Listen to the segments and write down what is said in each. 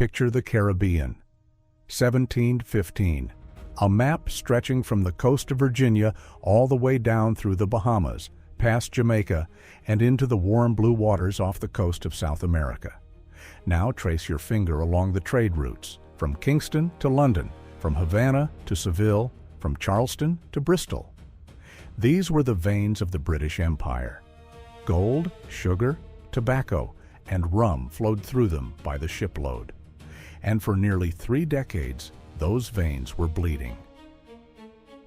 Picture the Caribbean. 1715. A map stretching from the coast of Virginia all the way down through the Bahamas, past Jamaica, and into the warm blue waters off the coast of South America. Now trace your finger along the trade routes, from Kingston to London, from Havana to Seville, from Charleston to Bristol. These were the veins of the British Empire. Gold, sugar, tobacco, and rum flowed through them by the shipload. And for nearly 3 decades, those veins were bleeding.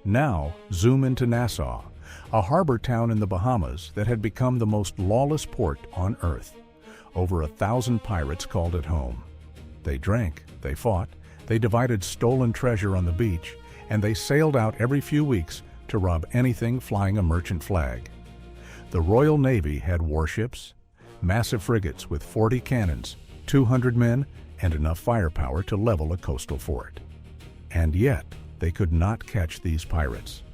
Now, zoom into Nassau, a harbor town in the Bahamas that had become the most lawless port on Earth. Over 1,000 pirates called it home. They drank, they fought, they divided stolen treasure on the beach, and they sailed out every few weeks to rob anything flying a merchant flag. The Royal Navy had warships, massive frigates with 40 cannons, 200 men, and enough firepower to level a coastal fort. And yet, they could not catch these pirates.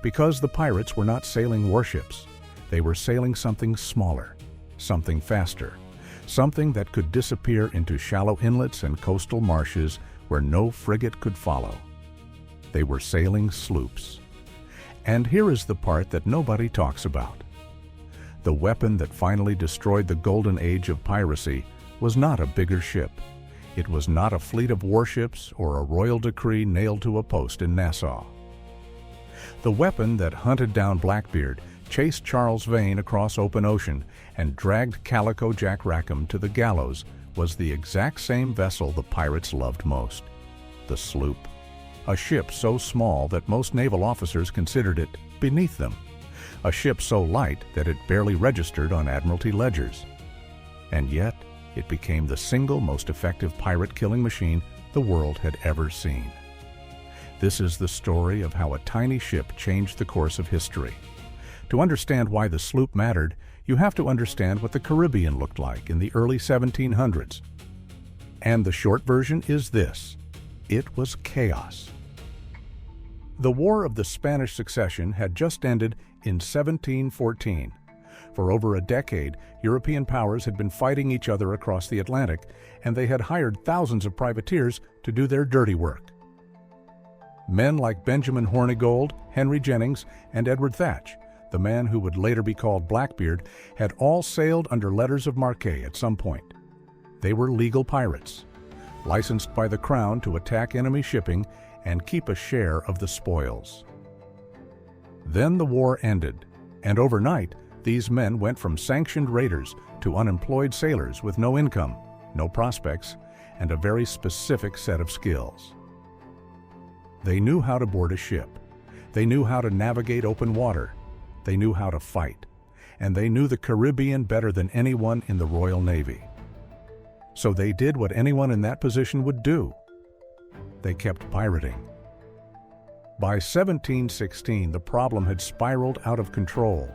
Because the pirates were not sailing warships, they were sailing something smaller, something faster, something that could disappear into shallow inlets and coastal marshes where no frigate could follow. They were sailing sloops. And here is the part that nobody talks about. The weapon that finally destroyed the Golden Age of Piracy was not a bigger ship. It was not a fleet of warships or a royal decree nailed to a post in Nassau. The weapon that hunted down Blackbeard, chased Charles Vane across open ocean, and dragged Calico Jack Rackham to the gallows was the exact same vessel the pirates loved most, the sloop. A ship so small that most naval officers considered it beneath them. A ship so light that it barely registered on Admiralty ledgers. And yet, it became the single most effective pirate-killing machine the world had ever seen. This is the story of how a tiny ship changed the course of history. To understand why the sloop mattered, you have to understand what the Caribbean looked like in the early 1700s. And the short version is this: it was chaos. The War of the Spanish Succession had just ended in 1714. For over a decade, European powers had been fighting each other across the Atlantic, and they had hired thousands of privateers to do their dirty work. Men like Benjamin Hornigold, Henry Jennings, and Edward Thatch, the man who would later be called Blackbeard, had all sailed under letters of marque at some point. They were legal pirates, licensed by the Crown to attack enemy shipping and keep a share of the spoils. Then the war ended, and overnight, these men went from sanctioned raiders to unemployed sailors with no income, no prospects, and a very specific set of skills. They knew how to board a ship. They knew how to navigate open water. They knew how to fight. And they knew the Caribbean better than anyone in the Royal Navy. So they did what anyone in that position would do. They kept pirating. By 1716, the problem had spiraled out of control.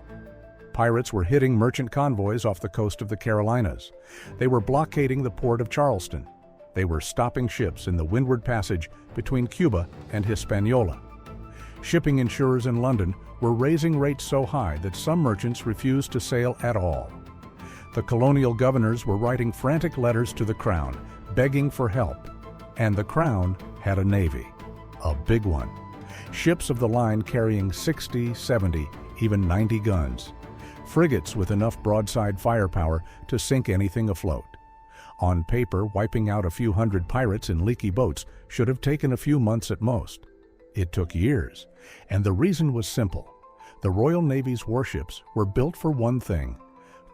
Pirates were hitting merchant convoys off the coast of the Carolinas. They were blockading the port of Charleston. They were stopping ships in the Windward Passage between Cuba and Hispaniola. Shipping insurers in London were raising rates so high that some merchants refused to sail at all. The colonial governors were writing frantic letters to the Crown, begging for help. And the Crown had a navy, a big one. Ships of the line carrying 60, 70, even 90 guns. Frigates with enough broadside firepower to sink anything afloat. On paper, wiping out a few hundred pirates in leaky boats should have taken a few months at most. It took years, and the reason was simple. The Royal Navy's warships were built for one thing: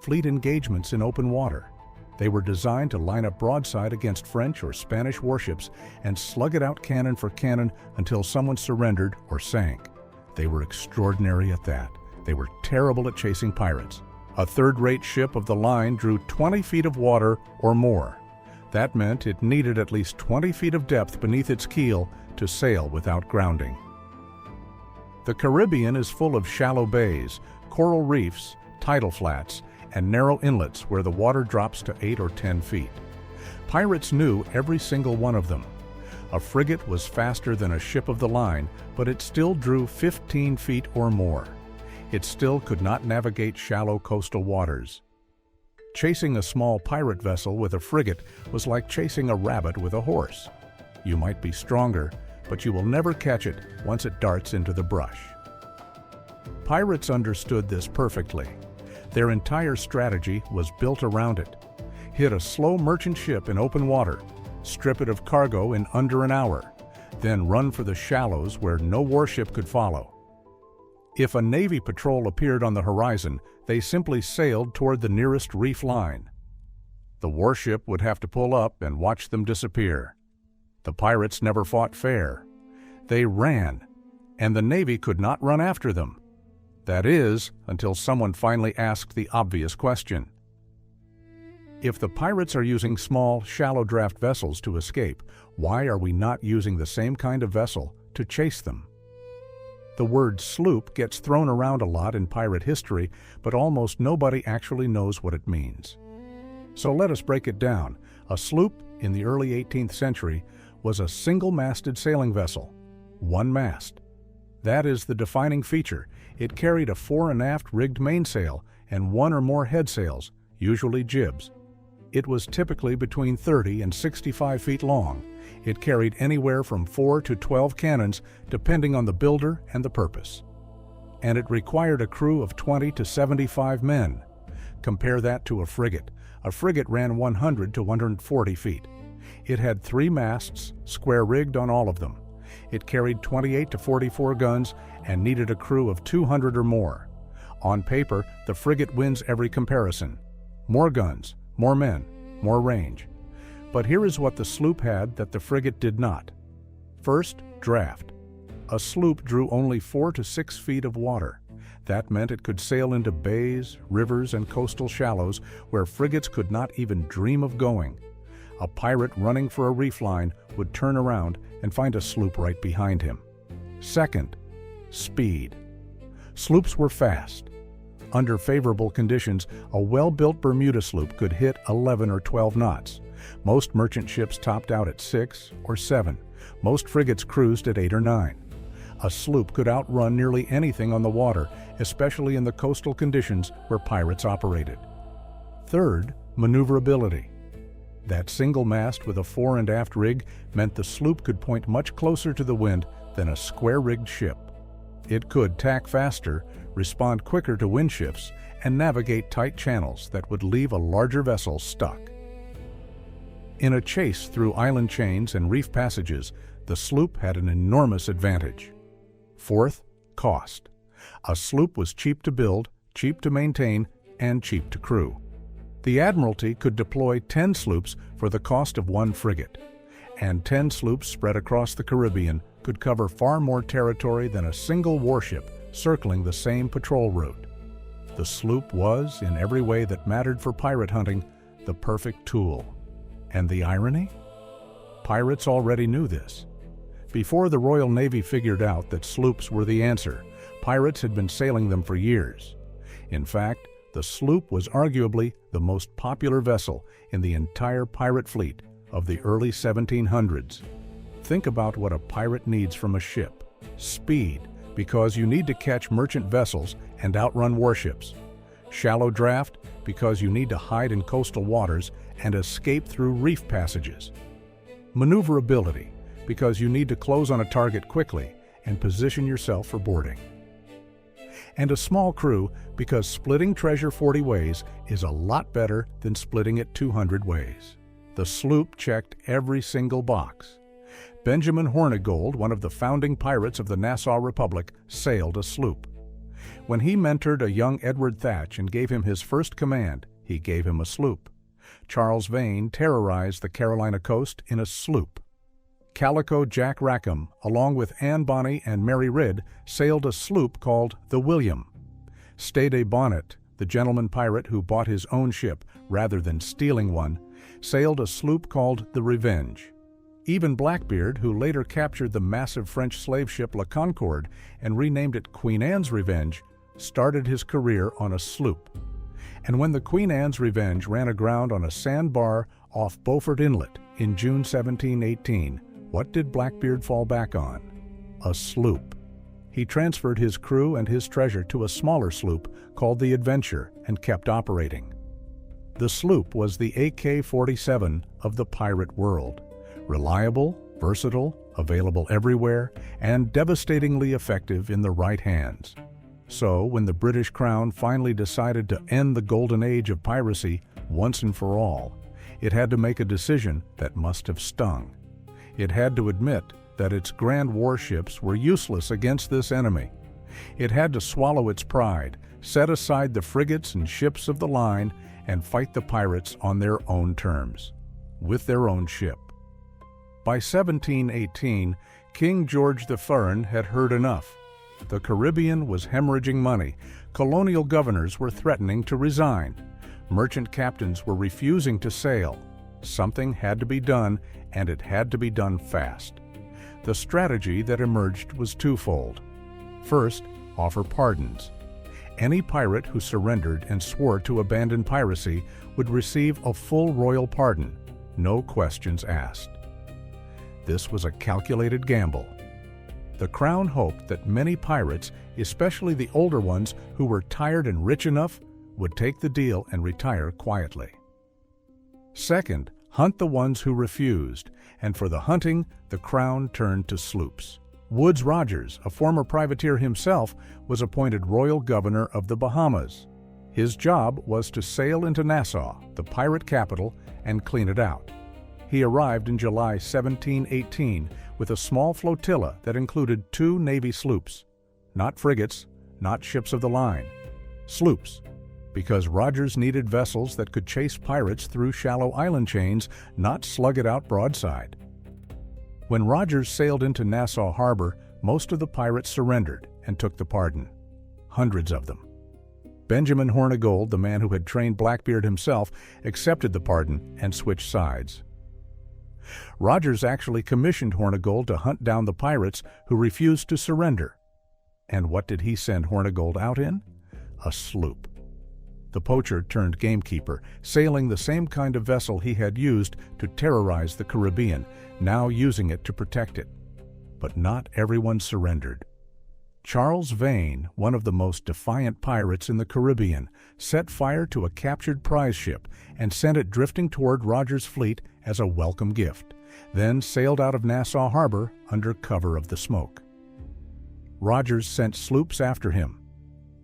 fleet engagements in open water. They were designed to line up broadside against French or Spanish warships and slug it out cannon for cannon until someone surrendered or sank. They were extraordinary at that. They were terrible at chasing pirates. A third-rate ship of the line drew 20 feet of water or more. That meant it needed at least 20 feet of depth beneath its keel to sail without grounding. The Caribbean is full of shallow bays, coral reefs, tidal flats, and narrow inlets where the water drops to 8 or 10 feet. Pirates knew every single one of them. A frigate was faster than a ship of the line, but it still drew 15 feet or more. It still could not navigate shallow coastal waters. Chasing a small pirate vessel with a frigate was like chasing a rabbit with a horse. You might be stronger, but you will never catch it once it darts into the brush. Pirates understood this perfectly. Their entire strategy was built around it. Hit a slow merchant ship in open water, strip it of cargo in under an hour, then run for the shallows where no warship could follow. If a Navy patrol appeared on the horizon, they simply sailed toward the nearest reef line. The warship would have to pull up and watch them disappear. The pirates never fought fair. They ran, and the Navy could not run after them. That is, until someone finally asked the obvious question. If the pirates are using small, shallow draft vessels to escape, why are we not using the same kind of vessel to chase them? The word sloop gets thrown around a lot in pirate history, but almost nobody actually knows what it means. So let us break it down. A sloop in the early 18th century was a single-masted sailing vessel, one mast. That is the defining feature. It carried a fore and aft rigged mainsail and one or more headsails, usually jibs. It was typically between 30 and 65 feet long. It carried anywhere from 4 to 12 cannons, depending on the builder and the purpose. And it required a crew of 20 to 75 men. Compare that to a frigate. A frigate ran 100 to 140 feet. It had 3 masts, square-rigged on all of them. It carried 28 to 44 guns and needed a crew of 200 or more. On paper, the frigate wins every comparison. More guns, more men, more range. But here is what the sloop had that the frigate did not. First, draft. A sloop drew only 4 to 6 feet of water. That meant it could sail into bays, rivers, and coastal shallows where frigates could not even dream of going. A pirate running for a reef line would turn around and find a sloop right behind him. Second, speed. Sloops were fast. Under favorable conditions, a well-built Bermuda sloop could hit 11 or 12 knots. Most merchant ships topped out at 6 or 7. Most frigates cruised at 8 or 9. A sloop could outrun nearly anything on the water, especially in the coastal conditions where pirates operated. Third, maneuverability. That single mast with a fore and aft rig meant the sloop could point much closer to the wind than a square-rigged ship. It could tack faster, respond quicker to wind shifts, and navigate tight channels that would leave a larger vessel stuck. In a chase through island chains and reef passages, the sloop had an enormous advantage. Fourth, cost. A sloop was cheap to build, cheap to maintain, and cheap to crew. The Admiralty could deploy 10 sloops for the cost of 1 frigate, and 10 sloops spread across the Caribbean could cover far more territory than a single warship circling the same patrol route. The sloop was, in every way that mattered for pirate hunting, the perfect tool. And the irony? Pirates already knew this. Before the Royal Navy figured out that sloops were the answer, pirates had been sailing them for years. In fact, the sloop was arguably the most popular vessel in the entire pirate fleet of the early 1700s. Think about what a pirate needs from a ship. Speed, because you need to catch merchant vessels and outrun warships. Shallow draft, because you need to hide in coastal waters and escape through reef passages. Maneuverability, because you need to close on a target quickly and position yourself for boarding. And a small crew, because splitting treasure 40 ways is a lot better than splitting it 200 ways. The sloop checked every single box. Benjamin Hornigold, one of the founding pirates of the Nassau Republic, sailed a sloop. When he mentored a young Edward Thatch and gave him his first command, he gave him a sloop. Charles Vane terrorized the Carolina coast in a sloop. Calico Jack Rackham, along with Anne Bonny and Mary Ridd, sailed a sloop called the William. Stede Bonnet, the gentleman pirate who bought his own ship rather than stealing one, sailed a sloop called the Revenge. Even Blackbeard, who later captured the massive French slave ship La Concorde and renamed it Queen Anne's Revenge, started his career on a sloop. And when the Queen Anne's Revenge ran aground on a sandbar off Beaufort Inlet in June 1718, what did Blackbeard fall back on? A sloop. He transferred his crew and his treasure to a smaller sloop called the Adventure and kept operating. The sloop was the AK-47 of the pirate world. Reliable, versatile, available everywhere, and devastatingly effective in the right hands. So, when the British Crown finally decided to end the Golden Age of Piracy once and for all, it had to make a decision that must have stung. It had to admit that its grand warships were useless against this enemy. It had to swallow its pride, set aside the frigates and ships of the line, and fight the pirates on their own terms, with their own ship. By 1718, King George III had heard enough. The Caribbean was hemorrhaging money. Colonial governors were threatening to resign. Merchant captains were refusing to sail. Something had to be done, and it had to be done fast. The strategy that emerged was twofold. First, offer pardons. Any pirate who surrendered and swore to abandon piracy would receive a full royal pardon, no questions asked. This was a calculated gamble. The Crown hoped that many pirates, especially the older ones who were tired and rich enough, would take the deal and retire quietly. Second, hunt the ones who refused, and for the hunting, the Crown turned to sloops. Woodes Rogers, a former privateer himself, was appointed Royal Governor of the Bahamas. His job was to sail into Nassau, the pirate capital, and clean it out. He arrived in July 1718 with a small flotilla that included 2 Navy sloops. Not frigates, not ships of the line. Sloops, because Rogers needed vessels that could chase pirates through shallow island chains, not slug it out broadside. When Rogers sailed into Nassau Harbor, most of the pirates surrendered and took the pardon. Hundreds of them. Benjamin Hornigold, the man who had trained Blackbeard himself, accepted the pardon and switched sides. Rogers actually commissioned Hornigold to hunt down the pirates who refused to surrender. And what did he send Hornigold out in? A sloop. The poacher turned gamekeeper, sailing the same kind of vessel he had used to terrorize the Caribbean, now using it to protect it. But not everyone surrendered. Charles Vane, one of the most defiant pirates in the Caribbean, set fire to a captured prize ship and sent it drifting toward Rogers' fleet as a welcome gift, then sailed out of Nassau Harbor under cover of the smoke. Rogers sent sloops after him,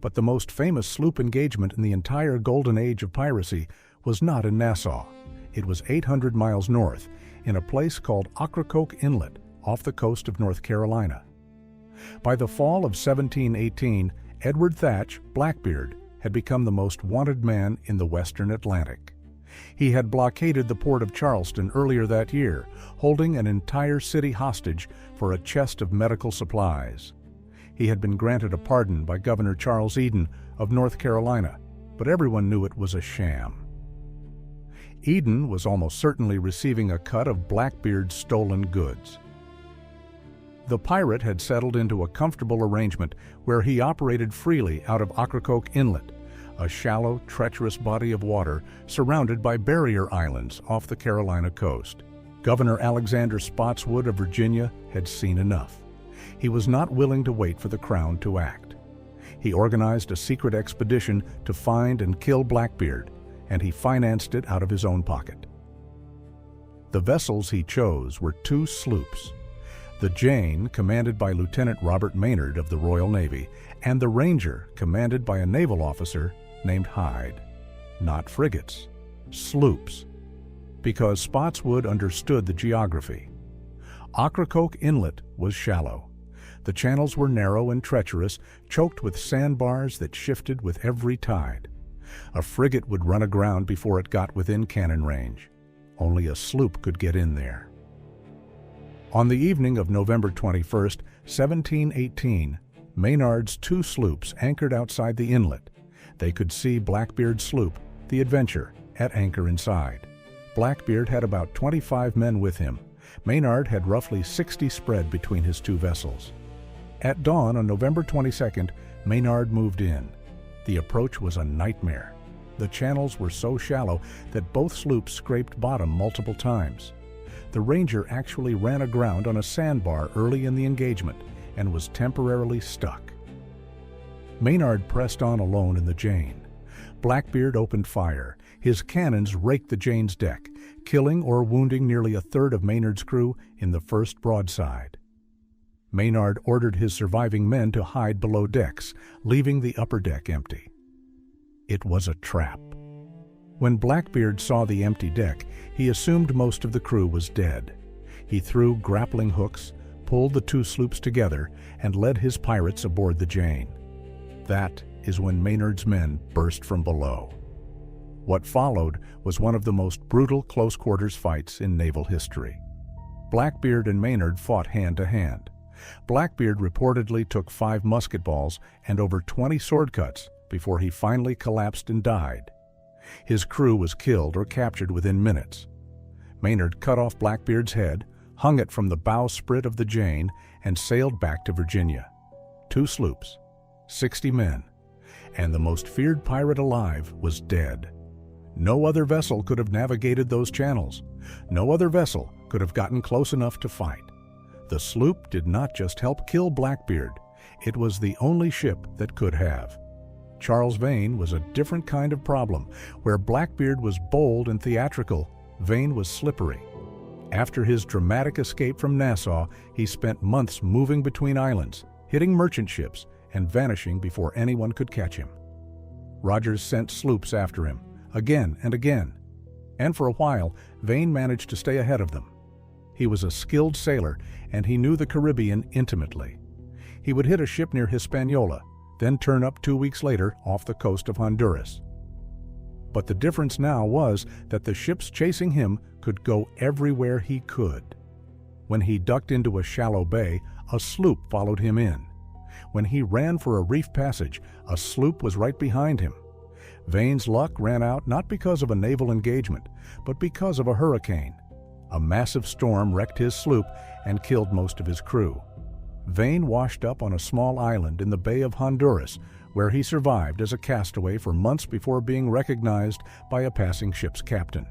but the most famous sloop engagement in the entire Golden Age of Piracy was not in Nassau. It was 800 miles north, in a place called Ocracoke Inlet, off the coast of North Carolina. By the fall of 1718, Edward Thatch, Blackbeard, had become the most wanted man in the western Atlantic. He had blockaded the port of Charleston earlier that year, holding an entire city hostage for a chest of medical supplies. He had been granted a pardon by Governor Charles Eden of North Carolina, but everyone knew it was a sham. Eden was almost certainly receiving a cut of Blackbeard's stolen goods. The pirate had settled into a comfortable arrangement where he operated freely out of Ocracoke Inlet, a shallow, treacherous body of water surrounded by barrier islands off the Carolina coast. Governor Alexander Spotswood of Virginia had seen enough. He was not willing to wait for the Crown to act. He organized a secret expedition to find and kill Blackbeard, and he financed it out of his own pocket. The vessels he chose were 2 sloops. The Jane, commanded by Lieutenant Robert Maynard of the Royal Navy, and the Ranger, commanded by a naval officer named Hyde. Not frigates, sloops, because Spotswood understood the geography. Ocracoke Inlet was shallow. The channels were narrow and treacherous, choked with sandbars that shifted with every tide. A frigate would run aground before it got within cannon range. Only a sloop could get in there. On the evening of November 21st, 1718, Maynard's 2 sloops anchored outside the inlet. They could see Blackbeard's sloop, the Adventure, at anchor inside. Blackbeard had about 25 men with him. Maynard had roughly 60 spread between his 2 vessels. At dawn on November 22nd, Maynard moved in. The approach was a nightmare. The channels were so shallow that both sloops scraped bottom multiple times. The Ranger actually ran aground on a sandbar early in the engagement and was temporarily stuck. Maynard pressed on alone in the Jane. Blackbeard opened fire. His cannons raked the Jane's deck, killing or wounding nearly a third of Maynard's crew in the first broadside. Maynard ordered his surviving men to hide below decks, leaving the upper deck empty. It was a trap. When Blackbeard saw the empty deck, he assumed most of the crew was dead. He threw grappling hooks, pulled the two sloops together, and led his pirates aboard the Jane. That is when Maynard's men burst from below. What followed was one of the most brutal close-quarters fights in naval history. Blackbeard and Maynard fought hand-to-hand. Blackbeard reportedly took 5 musket balls and over 20 sword cuts before he finally collapsed and died. His crew was killed or captured within minutes. Maynard cut off Blackbeard's head, hung it from the bowsprit of the Jane, and sailed back to Virginia. 2 sloops, 60 men, and the most feared pirate alive was dead. No other vessel could have navigated those channels. No other vessel could have gotten close enough to fight. The sloop did not just help kill Blackbeard, it was the only ship that could have. Charles Vane was a different kind of problem. Where Blackbeard was bold and theatrical, Vane was slippery. After his dramatic escape from Nassau, he spent months moving between islands, hitting merchant ships, and vanishing before anyone could catch him. Rogers sent sloops after him, again and again, and for a while, Vane managed to stay ahead of them. He was a skilled sailor, and he knew the Caribbean intimately. He would hit a ship near Hispaniola, then turn up 2 weeks later off the coast of Honduras. But the difference now was that the ships chasing him could go everywhere he could. When he ducked into a shallow bay, a sloop followed him in. When he ran for a reef passage, a sloop was right behind him. Vane's luck ran out not because of a naval engagement, but because of a hurricane. A massive storm wrecked his sloop and killed most of his crew. Vane washed up on a small island in the Bay of Honduras, where he survived as a castaway for months before being recognized by a passing ship's captain.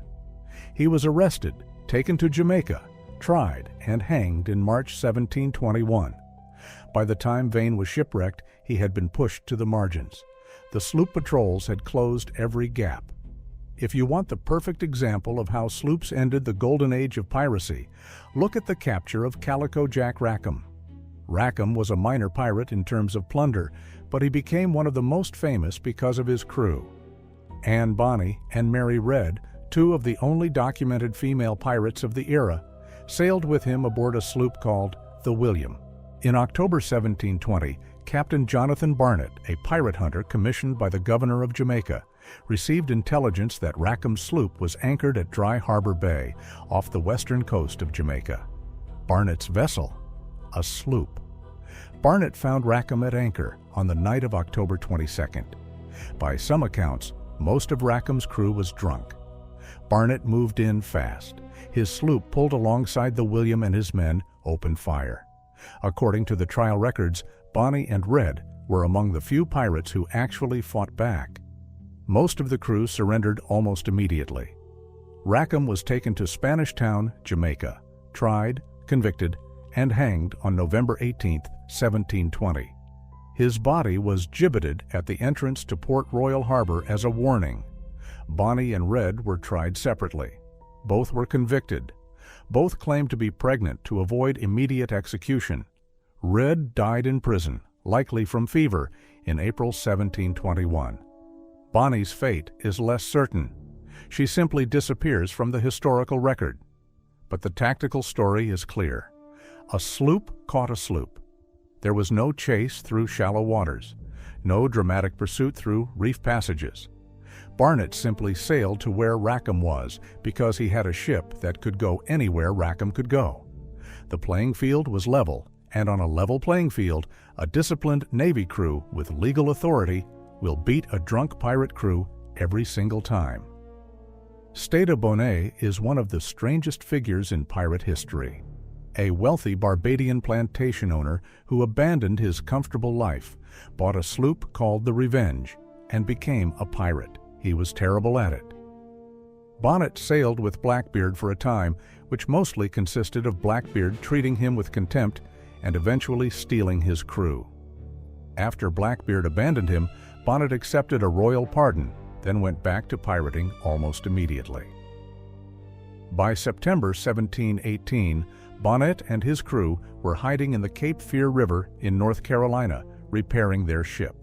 He was arrested, taken to Jamaica, tried, and hanged in March 1721. By the time Vane was shipwrecked, he had been pushed to the margins. The sloop patrols had closed every gap. If you want the perfect example of how sloops ended the Golden Age of Piracy, look at the capture of Calico Jack Rackham. Rackham was a minor pirate in terms of plunder, but he became one of the most famous because of his crew. Anne Bonny and Mary Red, 2 of the only documented female pirates of the era, sailed with him aboard a sloop called the William. In October 1720, Captain Jonathan Barnett, a pirate hunter commissioned by the governor of Jamaica, received intelligence that Rackham's sloop was anchored at Dry Harbor Bay, off the western coast of Jamaica. Barnett's vessel? A sloop. Barnett found Rackham at anchor on the night of October 22nd. By some accounts, most of Rackham's crew was drunk. Barnett moved in fast. His sloop pulled alongside the William and his men opened fire. According to the trial records, Bonny and Red were among the few pirates who actually fought back. Most of the crew surrendered almost immediately. Rackham was taken to Spanish Town, Jamaica, tried, convicted, and hanged on November 18, 1720. His body was gibbeted at the entrance to Port Royal Harbor as a warning. Bonny and Red were tried separately. Both were convicted. Both claimed to be pregnant to avoid immediate execution. Red died in prison, likely from fever, in April 1721. Bonny's fate is less certain. She simply disappears from the historical record. But the tactical story is clear. A sloop caught a sloop. There was no chase through shallow waters, no dramatic pursuit through reef passages. Barnett simply sailed to where Rackham was because he had a ship that could go anywhere Rackham could go. The playing field was level, and on a level playing field, a disciplined Navy crew with legal authority will beat a drunk pirate crew every single time. Stede Bonnet is one of the strangest figures in pirate history. A wealthy Barbadian plantation owner who abandoned his comfortable life, bought a sloop called the Revenge, and became a pirate. He was terrible at it. Bonnet sailed with Blackbeard for a time, which mostly consisted of Blackbeard treating him with contempt and eventually stealing his crew. After Blackbeard abandoned him, Bonnet accepted a royal pardon, then went back to pirating almost immediately. By September 1718, Bonnet and his crew were hiding in the Cape Fear River in North Carolina, repairing their ship.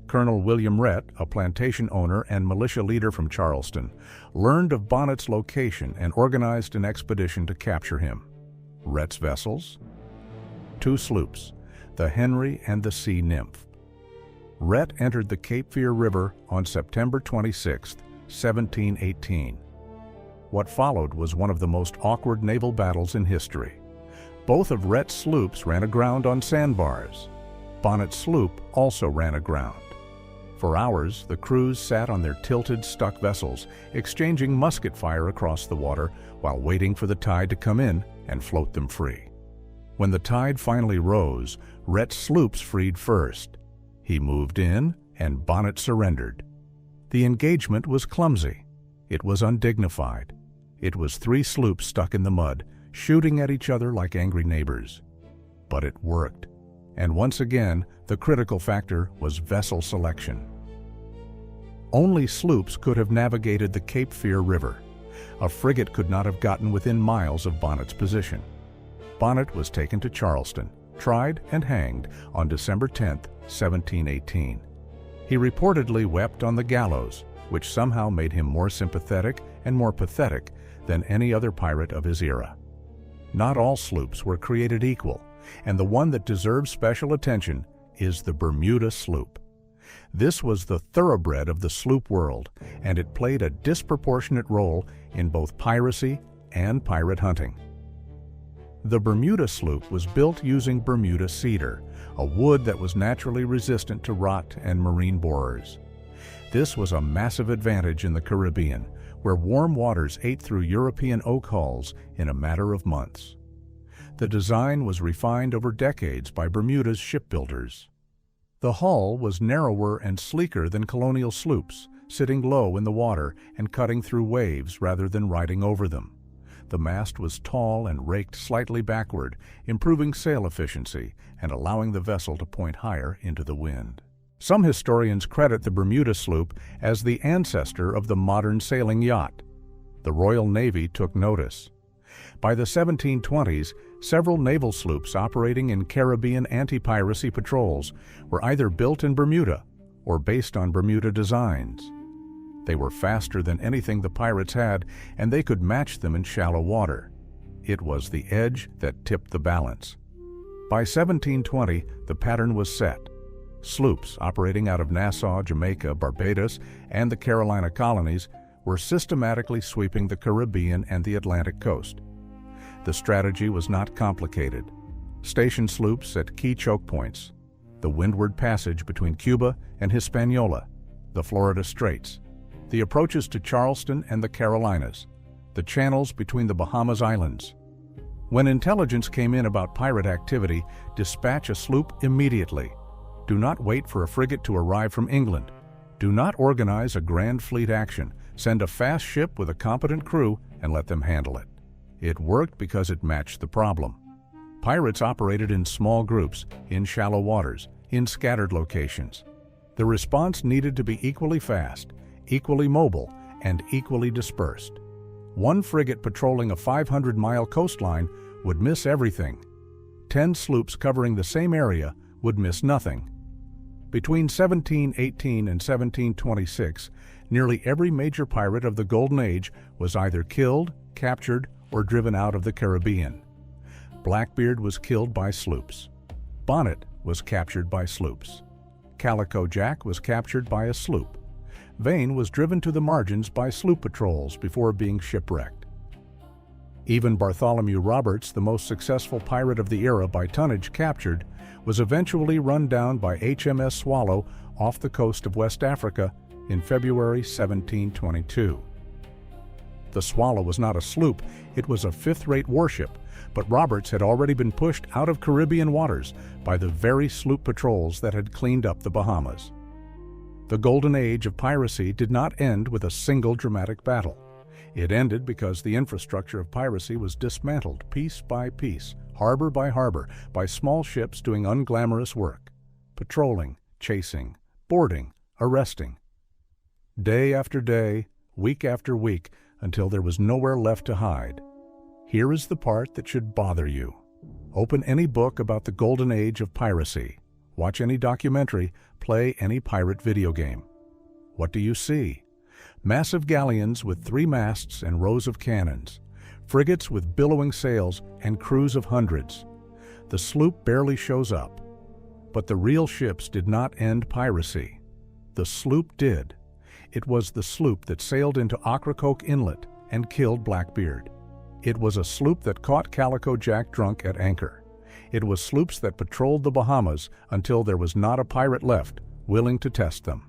Colonel William Rhett, a plantation owner and militia leader from Charleston, learned of Bonnet's location and organized an expedition to capture him. Rhett's vessels? 2 sloops, the Henry and the Sea Nymph. Rhett entered the Cape Fear River on September 26, 1718. What followed was one of the most awkward naval battles in history. Both of Rhett's sloops ran aground on sandbars. Bonnet's sloop also ran aground. For hours, the crews sat on their tilted, stuck vessels, exchanging musket fire across the water while waiting for the tide to come in and float them free. When the tide finally rose, Rhett's sloops freed first. He moved in, and Bonnet surrendered. The engagement was clumsy. It was undignified. It was 3 sloops stuck in the mud, shooting at each other like angry neighbors. But it worked. And once again, the critical factor was vessel selection. Only sloops could have navigated the Cape Fear River. A frigate could not have gotten within miles of Bonnet's position. Bonnet was taken to Charleston, tried and hanged on December 10, 1718. He reportedly wept on the gallows, which somehow made him more sympathetic and more pathetic than any other pirate of his era. Not all sloops were created equal, and the one that deserves special attention is the Bermuda sloop. This was the thoroughbred of the sloop world, and it played a disproportionate role in both piracy and pirate hunting. The Bermuda sloop was built using Bermuda cedar, a wood that was naturally resistant to rot and marine borers. This was a massive advantage in the Caribbean, where warm waters ate through European oak hulls in a matter of months. The design was refined over decades by Bermuda's shipbuilders. The hull was narrower and sleeker than colonial sloops, sitting low in the water and cutting through waves rather than riding over them. The mast was tall and raked slightly backward, improving sail efficiency and allowing the vessel to point higher into the wind. Some historians credit the Bermuda sloop as the ancestor of the modern sailing yacht. The Royal Navy took notice. By the 1720s, several naval sloops operating in Caribbean anti-piracy patrols were either built in Bermuda or based on Bermuda designs. They were faster than anything the pirates had, and they could match them in shallow water. It was the edge that tipped the balance. By 1720, the pattern was set. Sloops operating out of Nassau, Jamaica, Barbados, and the Carolina colonies were systematically sweeping the Caribbean and the Atlantic coast. The strategy was not complicated. Station sloops at key choke points, the Windward Passage between Cuba and Hispaniola, the Florida Straits, the approaches to Charleston and the Carolinas, the channels between the Bahamas Islands. When intelligence came in about pirate activity, dispatch a sloop immediately. Do not wait for a frigate to arrive from England. Do not organize a grand fleet action. Send a fast ship with a competent crew and let them handle it. It worked because it matched the problem. Pirates operated in small groups, in shallow waters, in scattered locations. The response needed to be equally fast, equally mobile, and equally dispersed. One frigate patrolling a 500-mile coastline would miss everything. 10 sloops covering the same area would miss nothing. Between 1718 and 1726, nearly every major pirate of the Golden Age was either killed, captured, or driven out of the Caribbean. Blackbeard was killed by sloops. Bonnet was captured by sloops. Calico Jack was captured by a sloop. Vane was driven to the margins by sloop patrols before being shipwrecked. Even Bartholomew Roberts, the most successful pirate of the era by tonnage captured, was eventually run down by HMS Swallow off the coast of West Africa in February 1722. The Swallow was not a sloop, it was a fifth-rate warship, but Roberts had already been pushed out of Caribbean waters by the very sloop patrols that had cleaned up the Bahamas. The Golden Age of Piracy did not end with a single dramatic battle. It ended because the infrastructure of piracy was dismantled piece by piece, harbor by small ships doing unglamorous work, patrolling, chasing, boarding, arresting. day after day, week after week, until there was nowhere left to hide. Here is the part that should bother you. Open any book about the Golden Age of Piracy. Watch any documentary, play any pirate video game. What do you see? Massive galleons with 3 masts and rows of cannons, frigates with billowing sails and crews of hundreds. The sloop barely shows up. But the real ships did not end piracy. The sloop did. It was the sloop that sailed into Ocracoke Inlet and killed Blackbeard. It was a sloop that caught Calico Jack drunk at anchor. It was sloops that patrolled the Bahamas until there was not a pirate left willing to test them.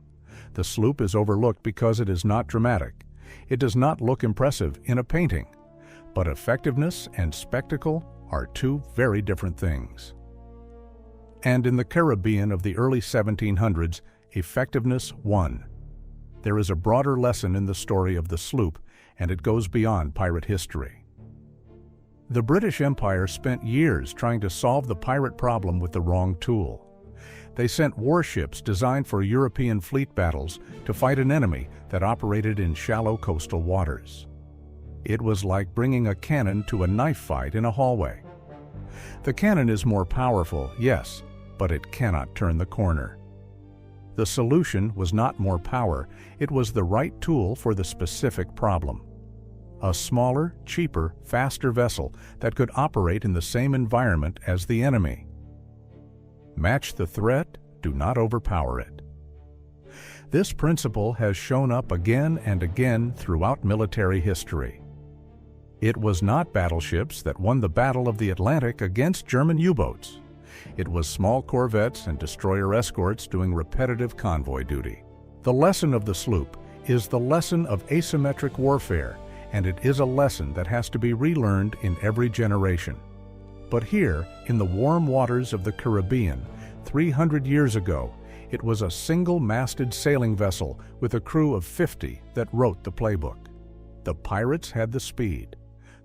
The sloop is overlooked because it is not dramatic. It does not look impressive in a painting. But effectiveness and spectacle are 2 very different things. And in the Caribbean of the early 1700s, effectiveness won. There is a broader lesson in the story of the sloop, and it goes beyond pirate history. The British Empire spent years trying to solve the pirate problem with the wrong tool. They sent warships designed for European fleet battles to fight an enemy that operated in shallow coastal waters. It was like bringing a cannon to a knife fight in a hallway. The cannon is more powerful, yes, but it cannot turn the corner. The solution was not more power, it was the right tool for the specific problem. A smaller, cheaper, faster vessel that could operate in the same environment as the enemy. Match the threat, do not overpower it. This principle has shown up again and again throughout military history. It was not battleships that won the Battle of the Atlantic against German U-boats. It was small corvettes and destroyer escorts doing repetitive convoy duty. The lesson of the sloop is the lesson of asymmetric warfare, and it is a lesson that has to be relearned in every generation. But here, in the warm waters of the Caribbean, 300 years ago, it was a single-masted sailing vessel with a crew of 50 that wrote the playbook. The pirates had the speed.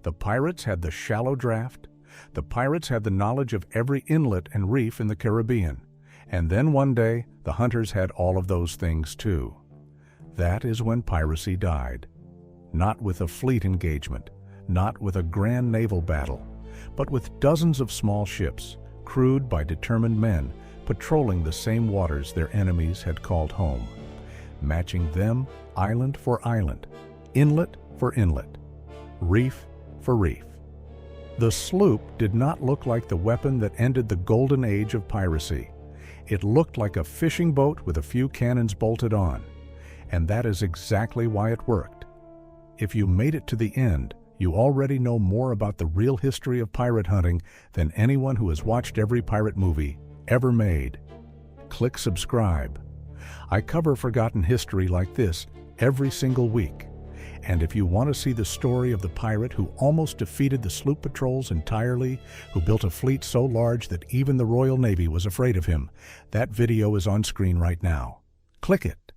The pirates had the shallow draft. The pirates had the knowledge of every inlet and reef in the Caribbean. And then one day, the hunters had all of those things too. That is when piracy died. Not with a fleet engagement, not with a grand naval battle, but with dozens of small ships, crewed by determined men, patrolling the same waters their enemies had called home, matching them island for island, inlet for inlet, reef for reef. The sloop did not look like the weapon that ended the Golden Age of Piracy. It looked like a fishing boat with a few cannons bolted on, and that is exactly why it worked. If you made it to the end, you already know more about the real history of pirate hunting than anyone who has watched every pirate movie ever made. Click subscribe. I cover forgotten history like this every single week. And if you want to see the story of the pirate who almost defeated the sloop patrols entirely, who built a fleet so large that even the Royal Navy was afraid of him, that video is on screen right now. Click it.